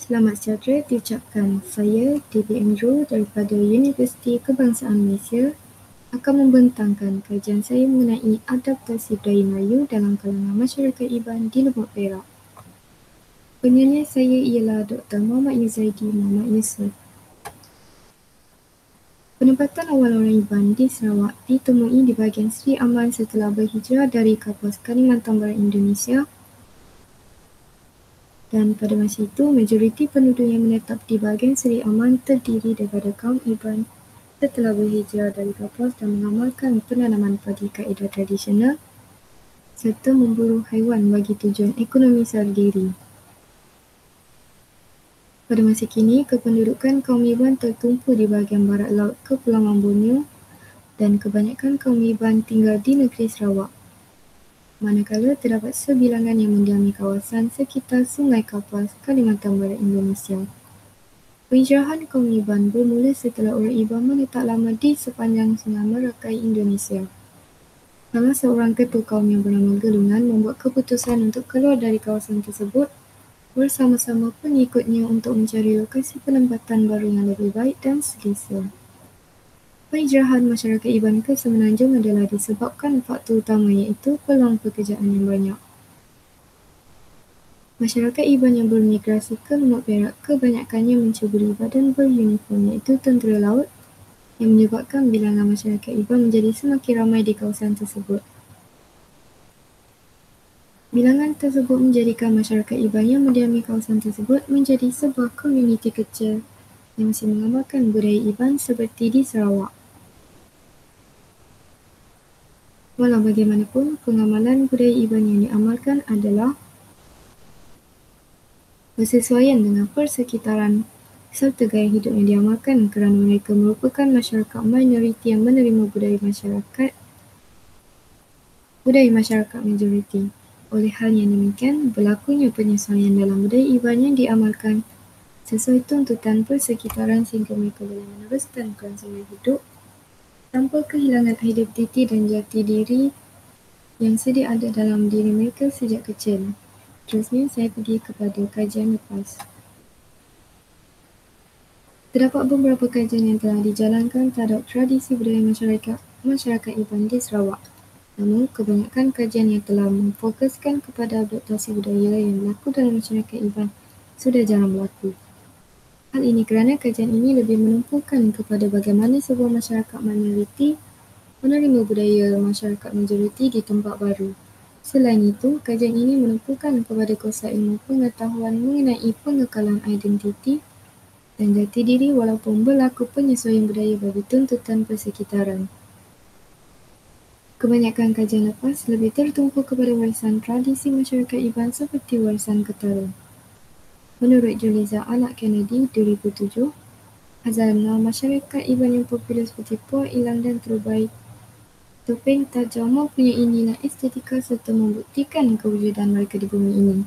Selamat sejahtera diucapkan. Saya, D.B. Andrew daripada Universiti Kebangsaan Malaysia akan membentangkan kajian saya mengenai adaptasi budaya Melayu dalam kalangan masyarakat Iban di Lombok Perak. Penyanyi saya ialah Dr. Muhammad Yuzaidi Muhammad Yusof. Penempatan awal orang Iban di Sarawak ditemui di bahagian Seri Aman setelah berhijrah dari Kapuas Kalimantan Barat Indonesia, dan pada masa itu majoriti penduduk yang menetap di bahagian Seri Aman terdiri daripada kaum Iban setelah berhijrah dari Kapuas dan mengamalkan penanaman padi kaedah tradisional serta memburu haiwan bagi tujuan ekonomi sehari-hari. Pada masa kini, kependudukan kaum Iban tertumpu di bahagian barat laut Kepulauan Borneo dan kebanyakan kaum Iban tinggal di negeri Sarawak. Manakala terdapat sebilangan yang mendiami kawasan sekitar Sungai Kapuas, Kalimantan Barat Indonesia. Penghijrahan kaum Iban bermula setelah orang Iban menetap lama di sepanjang Sungai Merakai, Indonesia. Salah seorang ketua kaum yang bernama Gelungan membuat keputusan untuk keluar dari kawasan tersebut bersama-sama pengikutnya untuk mencari lokasi penempatan baru yang lebih baik dan selesa. Penghijrahan masyarakat Iban ke Semenanjung adalah disebabkan faktor utama iaitu peluang pekerjaan yang banyak. Masyarakat Iban yang bermigrasi ke Lombok Perak kebanyakannya menceburi badan beruniform iaitu tentera laut yang menyebabkan bilangan masyarakat Iban menjadi semakin ramai di kawasan tersebut. Bilangan tersebut menjadikan masyarakat Iban yang mendiami kawasan tersebut menjadi sebuah komuniti kecil yang masih mengamalkan budaya Iban seperti di Sarawak. Walau bagaimanapun, pengamalan budaya Iban yang diamalkan adalah bersesuaian dengan persekitaran serta gaya hidup yang diamalkan kerana mereka merupakan masyarakat minoriti yang menerima budaya masyarakat majoriti. Oleh hal yang demikian, berlakunya penyesuaian dalam budaya Iban yang diamalkan sesuai tuntutan persekitaran sehingga mereka boleh meneruskan kelangsungan hidup tanpa kehilangan identiti dan jati diri yang sedia ada dalam diri mereka sejak kecil. Terusnya, saya pergi kepada kajian lepas. Terdapat beberapa kajian yang telah dijalankan terhadap tradisi budaya masyarakat Iban di Sarawak. Namun, kebanyakan kajian yang telah memfokuskan kepada adaptasi budaya yang berlaku dalam masyarakat Iban sudah jarang berlaku. Hal ini kerana kajian ini lebih menumpukan kepada bagaimana sebuah masyarakat minoriti menerima budaya masyarakat majoriti di tempat baru. Selain itu, kajian ini menumpukan kepada kuasa ilmu pengetahuan mengenai pengekalan identiti dan jati diri walaupun berlaku penyesuaian budaya bagi tuntutan persekitaran. Kebanyakan kajian lepas lebih tertumpu kepada warisan tradisi masyarakat Iban seperti warisan ketara. Menurut Juliza Anak Kennedy 2007, azalna masyarakat Iban yang popular seperti Puak Ilang dan Terbaik, Topeng Tajam mempunyai nilai estetika serta membuktikan kewujudan mereka di bumi ini.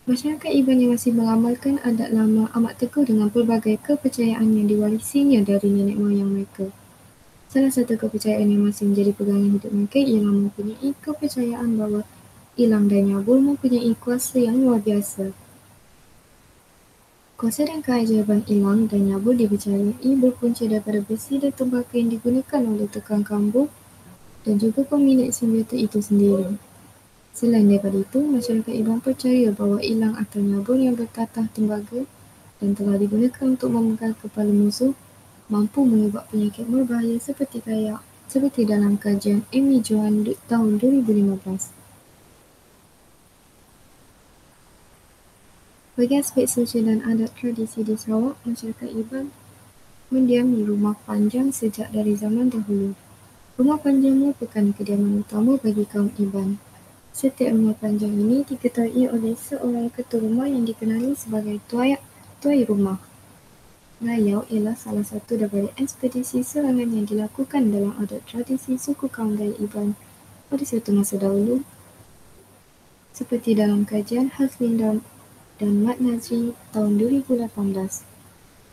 Masyarakat Iban yang masih mengamalkan adat lama amat teguh dengan pelbagai kepercayaan yang diwarisinya dari nenek moyang mereka. Salah satu kepercayaan yang masih menjadi pegangan hidup mereka ialah mempunyai kepercayaan bahawa Ilang dan Nyabul mempunyai kuasa yang luar biasa. Kuasa dan keajaiban Ilang dan Nyabul dipercayai berpunca daripada besi dan tembaga yang digunakan oleh tukang kambing dan juga pemilik senjata itu sendiri. Selain daripada itu, masyarakat Iban percaya bahawa Ilang atau Nyabul yang bertatah tembaga dan telah digunakan untuk memenggal kepala musuh mampu mengubah penyakit berbahaya seperti dalam kajian Amy Joan tahun 2015. Bagi aspek sosial dan adat tradisi di Sarawak, masyarakat Iban mendiami rumah panjang sejak dari zaman dahulu. Rumah panjang merupakan kediaman utama bagi kaum Iban. Setiap rumah panjang ini diketuai oleh seorang ketua rumah yang dikenali sebagai tuai rumah. Ngayau ialah salah satu daripada ekspedisi serangan yang dilakukan dalam adat tradisi suku kaum Daya Iban pada suatu masa dahulu, seperti dalam kajian Hazlin dan Mat Nazri tahun 2018.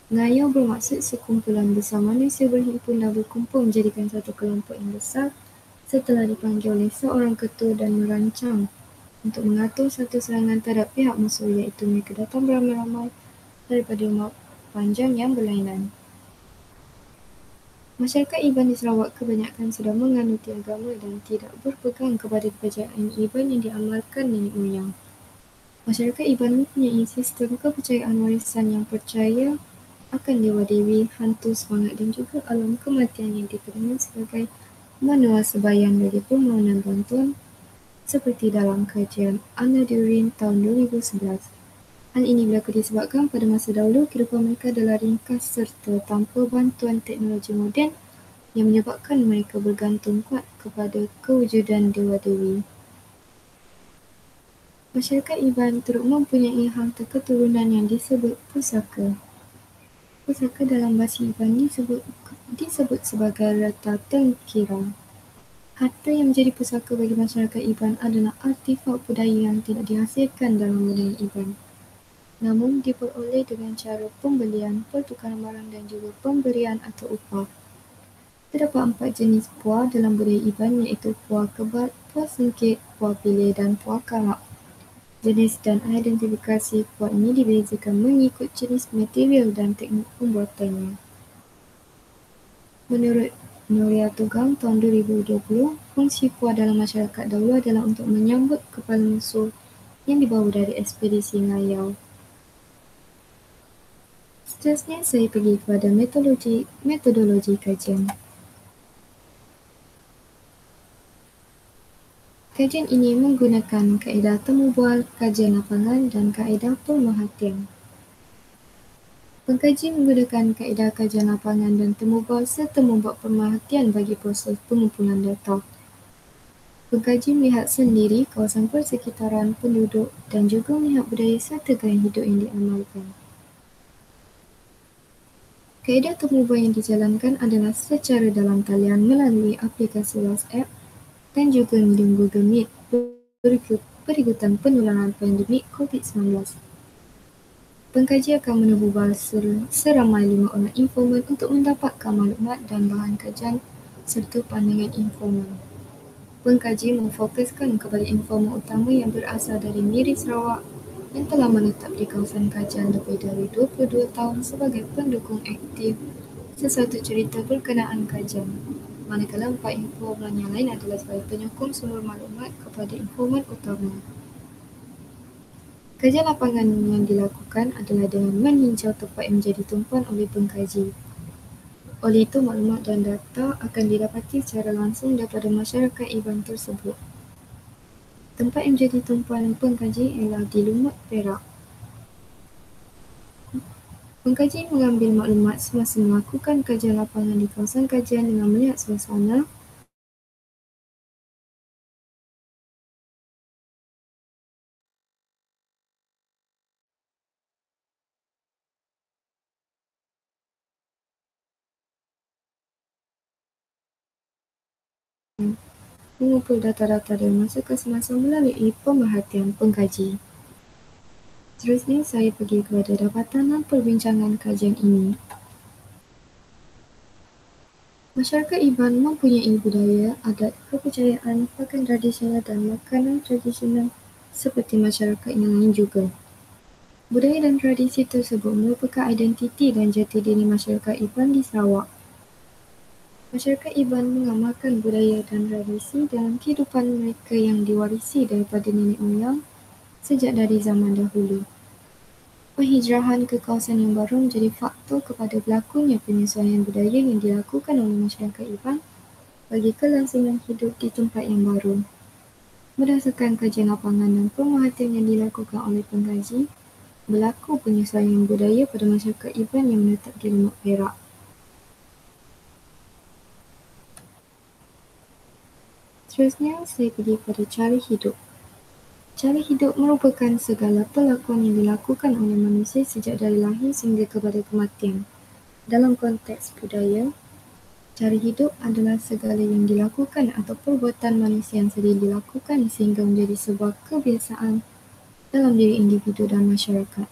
Ngayau bermaksud sekumpulan besar manusia berhimpun dan berkumpul menjadikan satu kelompok yang besar setelah dipanggil oleh seorang ketua dan merancang untuk mengatur satu serangan terhadap pihak musuh, iaitu mereka datang beramai-ramai daripada rumah panjang yang berlainan. Masyarakat Iban di Sarawak kebanyakan sudah menganuti agama dan tidak berpegang kepada kepercayaan Iban yang diamalkan nenek moyang. Masyarakat Iban mempunyai sistem kepercayaan warisan yang percaya akan dewa-dewi, hantu semangat dan juga alam kematian yang dikenal sebagai manual sebayan bagi permohonan bantuan seperti dalam kajian Anna-Diorin tahun 2011. Hal ini berlaku disebabkan pada masa dahulu kehidupan mereka adalah ringkas serta tanpa bantuan teknologi moden yang menyebabkan mereka bergantung kuat kepada kewujudan dewa-dewi. Masyarakat Iban turut mempunyai harta keturunan yang disebut pusaka. Pusaka dalam bahasa Iban disebut sebagai reta tengkira. Harta yang menjadi pusaka bagi masyarakat Iban adalah artifak budaya yang tidak dihasilkan dalam budaya Iban, namun diperoleh dengan cara pembelian, pertukaran barang dan juga pemberian atau upah. Terdapat 4 jenis puah dalam budaya Iban, iaitu puah kebat, puah singkit, puah pilih dan puah kalak. Jenis dan identifikasi puah ini dibezakan mengikut jenis material dan teknik pembuatannya. Menurut Nuria Tugang tahun 2020, fungsi puah dalam masyarakat dahulu adalah untuk menyambut kepala musuh yang dibawa dari ekspedisi ngayau. Seterusnya saya pergi kepada metodologi kajian. Kajian ini menggunakan kaedah temu bual, kajian lapangan dan kaedah pemerhatian. Pengkaji menggunakan kaedah kajian lapangan dan temu bual serta membuat pemerhatian bagi proses pengumpulan data. Pengkaji melihat sendiri kawasan persekitaran penduduk dan juga melihat budaya serta gaya hidup yang diamalkan. Kaedah temu bual yang dijalankan adalah secara dalam talian melalui aplikasi WhatsApp dan juga medium Google Meet berikutan penularan pandemik COVID-19. Pengkaji akan menemubual seramai 5 orang informan untuk mendapatkan maklumat dan bahan kajian serta pandangan informan. Pengkaji memfokuskan kepada informan utama yang berasal dari Miri Sarawak yang telah menetap di kawasan kajian lebih dari 22 tahun sebagai pendukung aktif sesuatu cerita berkenaan kajian. Manakala 4 informan yang lain adalah sebagai penyokong sumber maklumat kepada informan utama. Kajian lapangan yang dilakukan adalah dengan meninjau tempat yang menjadi tumpuan oleh pengkaji. Oleh itu, maklumat dan data akan didapati secara langsung daripada masyarakat Iban tersebut. Tempat yang menjadi tumpuan pengkaji ialah di Lumut, Perak. Pengkaji mengambil maklumat semasa melakukan kajian lapangan di kawasan kajian dengan melihat suasana, mengumpul data-data dari masa ke semasa melalui pemerhatian pengkaji. Seterusnya, saya pergi kepada dapatan dan perbincangan kajian ini. Masyarakat Iban mempunyai budaya, adat, kepercayaan, pakaian tradisional dan makanan tradisional seperti masyarakat yang lain juga. Budaya dan tradisi tersebut merupakan identiti dan jati diri masyarakat Iban di Sarawak. Masyarakat Iban mengamalkan budaya dan tradisi dalam kehidupan mereka yang diwarisi daripada nenek moyang sejak dari zaman dahulu. Penghijrahan ke kawasan yang baru menjadi faktor kepada berlakunya penyesuaian budaya yang dilakukan oleh masyarakat Iban bagi kelangsungan hidup di tempat yang baru. Berdasarkan kajian lapangan dan pemerhatian yang dilakukan oleh pengkaji, berlaku penyesuaian budaya pada masyarakat Iban yang menetap di Lumut, Perak. Seterusnya, saya pergi pada cara hidup. Cara hidup merupakan segala perlakuan yang dilakukan oleh manusia sejak dari lahir sehingga kepada kematian. Dalam konteks budaya, cara hidup adalah segala yang dilakukan atau perbuatan manusia yang sering dilakukan sehingga menjadi sebuah kebiasaan dalam diri individu dan masyarakat.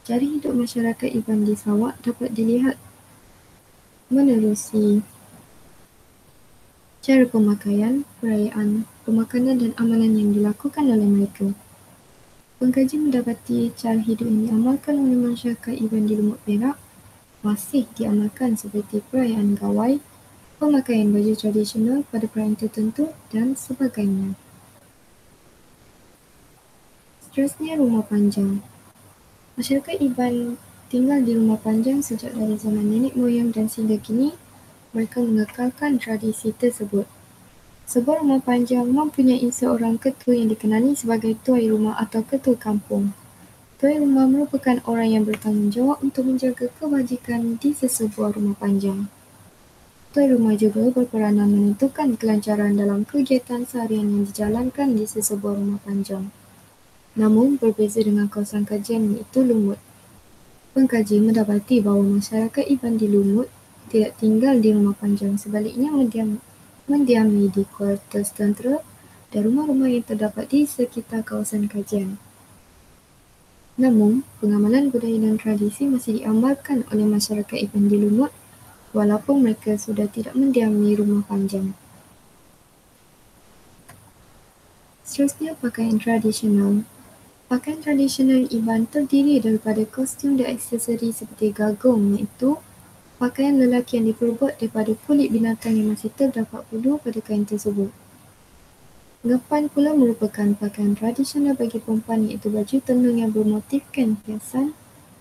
Cara hidup masyarakat Iban di Sarawak dapat dilihat menerusi cara pemakaian, perayaan, pemakanan dan amalan yang dilakukan oleh mereka. Pengkaji mendapati cara hidup yang diamalkan oleh masyarakat Iban di Lumut Perak masih diamalkan seperti perayaan gawai, pemakaian baju tradisional pada perayaan tertentu dan sebagainya. Seterusnya, rumah panjang. Masyarakat Iban tinggal di rumah panjang sejak dari zaman nenek moyang dan sehingga kini mereka mengekalkan tradisi tersebut. Sebuah rumah panjang mempunyai seorang ketua yang dikenali sebagai tuai rumah atau ketua kampung. Tuai rumah merupakan orang yang bertanggungjawab untuk menjaga kebajikan di sesebuah rumah panjang. Tuai rumah juga berperanan menentukan kelancaran dalam kegiatan seharian yang dijalankan di sesebuah rumah panjang. Namun, berbeza dengan kawasan kajian iaitu Lumut. Pengkaji mendapati bahawa masyarakat Iban di Lumut tidak tinggal di rumah panjang, sebaliknya mendiami di kuartus tentera dan rumah-rumah yang terdapat di sekitar kawasan kajian. Namun, pengamalan budaya dan tradisi masih diamalkan oleh masyarakat Iban di Lumut walaupun mereka sudah tidak mendiami rumah panjang. Seterusnya, pakaian tradisional. Pakaian tradisional Iban terdiri daripada kostum dan aksesori seperti gagum, iaitu pakaian lelaki yang diperbuat daripada kulit binatang yang masih terdapat bulu pada kain tersebut. Gepan pula merupakan pakaian tradisional bagi perempuan iaitu baju tenung yang bermotifkan hiasan,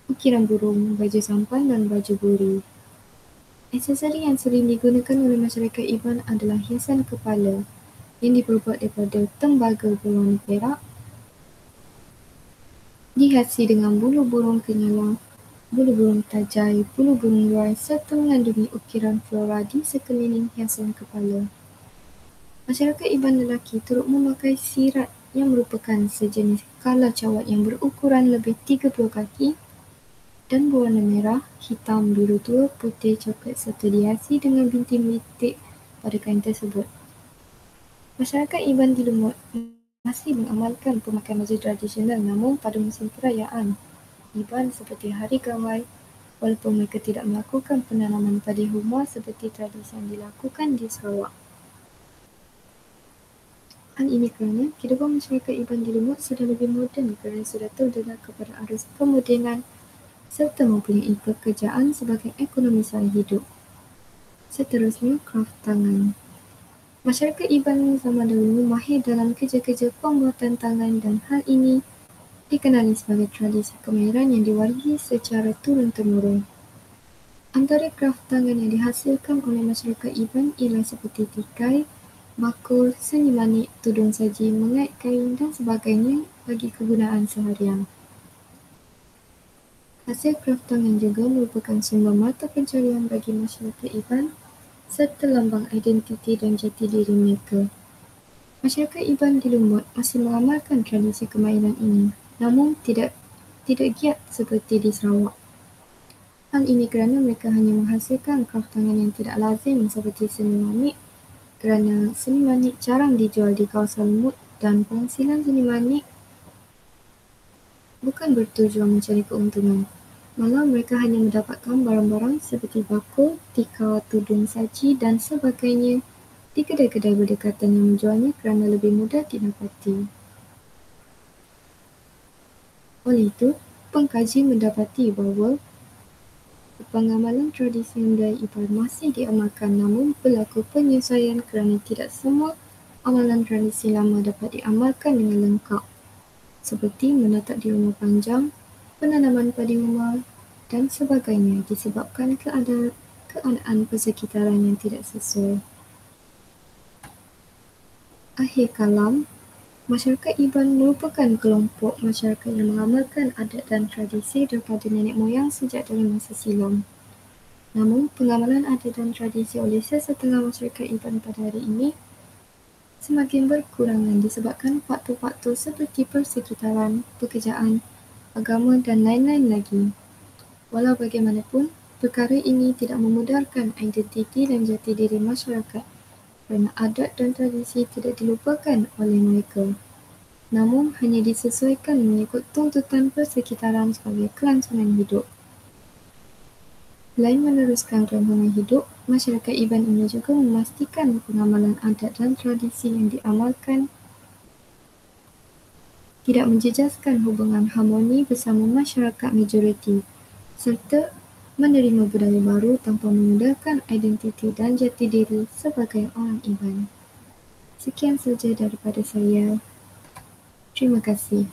ukiran burung, baju sampan dan baju buri. Aksesori yang sering digunakan oleh masyarakat Iban adalah hiasan kepala yang diperbuat daripada tembaga berwarna perak, dihiasi dengan bulu burung kenyala, bulu burung tajai, bulu burung luar serta mengandungi ukiran flora di sekeliling hiasan kepala. Masyarakat Iban lelaki turut memakai sirat yang merupakan sejenis kala cawat yang berukuran lebih 30 kaki dan berwarna merah, hitam, biru tua, putih, coklat serta dihiasi dengan bintik-bintik pada kain tersebut. Masyarakat Iban di Lumut masih mengamalkan pemakaian baju tradisional, namun pada musim perayaan Iban seperti Hari Gawai, walaupun mereka tidak melakukan penanaman padi humah seperti tradisi yang dilakukan di Sarawak. Hal ini kerana kehidupan masyarakat Iban di Lumut sudah lebih moden kerana sudah terdedah kepada arus kemodenan serta mempunyai pekerjaan sebagai ekonomi sara hidup. Seterusnya, kraft tangan. Masyarakat Iban zaman dahulu mahir dalam kerja-kerja pembuatan tangan dan hal ini dikenali sebagai tradisi kemahiran yang diwarisi secara turun-temurun. Antara kraft tangan yang dihasilkan oleh masyarakat Iban ialah seperti tikai, bakul, seni manik, tudung saji, mengait kain dan sebagainya bagi kegunaan seharian. Hasil kraft tangan juga merupakan sumber mata pencarian bagi masyarakat Iban serta lambang identiti dan jati diri mereka. Masyarakat Iban di Lumut masih mengamalkan tradisi kemahiran ini, namun tidak giat seperti di Sarawak. Hal ini kerana mereka hanya menghasilkan kraft tangan yang tidak lazim seperti seni manik, kerana seni manik jarang dijual di kawasan Lumut dan penghasilan seni manik bukan bertujuan mencari keuntungan. Malah mereka hanya mendapatkan barang-barang seperti bakul, tikar, tudung saji dan sebagainya di kedai-kedai berdekatan yang menjualnya kerana lebih mudah didapati. Oleh itu, pengkaji mendapati bahawa pengamalan tradisi budaya Iban masih diamalkan, namun berlaku penyesuaian kerana tidak semua amalan tradisi lama dapat diamalkan dengan lengkap, seperti menatap di rumah panjang, penanaman padi rumah dan sebagainya disebabkan keadaan persekitaran yang tidak sesuai. Akhir kalam, masyarakat Iban merupakan kelompok masyarakat yang mengamalkan adat dan tradisi daripada nenek moyang sejak dari masa silam. Namun, pengamalan adat dan tradisi oleh sesetengah masyarakat Iban pada hari ini semakin berkurangan disebabkan faktor-faktor seperti persekitaran, pekerjaan, agama dan lain-lain lagi. Walau bagaimanapun, perkara ini tidak memudarkan identiti dan jati diri masyarakat kerana adat dan tradisi tidak dilupakan oleh mereka, namun hanya disesuaikan mengikut tuntutan persekitaran sebagai kelangsungan hidup. Selain meneruskan gelanggangan hidup, masyarakat Iban ini juga memastikan pengamalan adat dan tradisi yang diamalkan tidak menjejaskan hubungan harmoni bersama masyarakat majoriti, serta menerima budaya baru tanpa memudahkan identiti dan jati diri sebagai orang Iban. Sekian saja daripada saya. Terima kasih.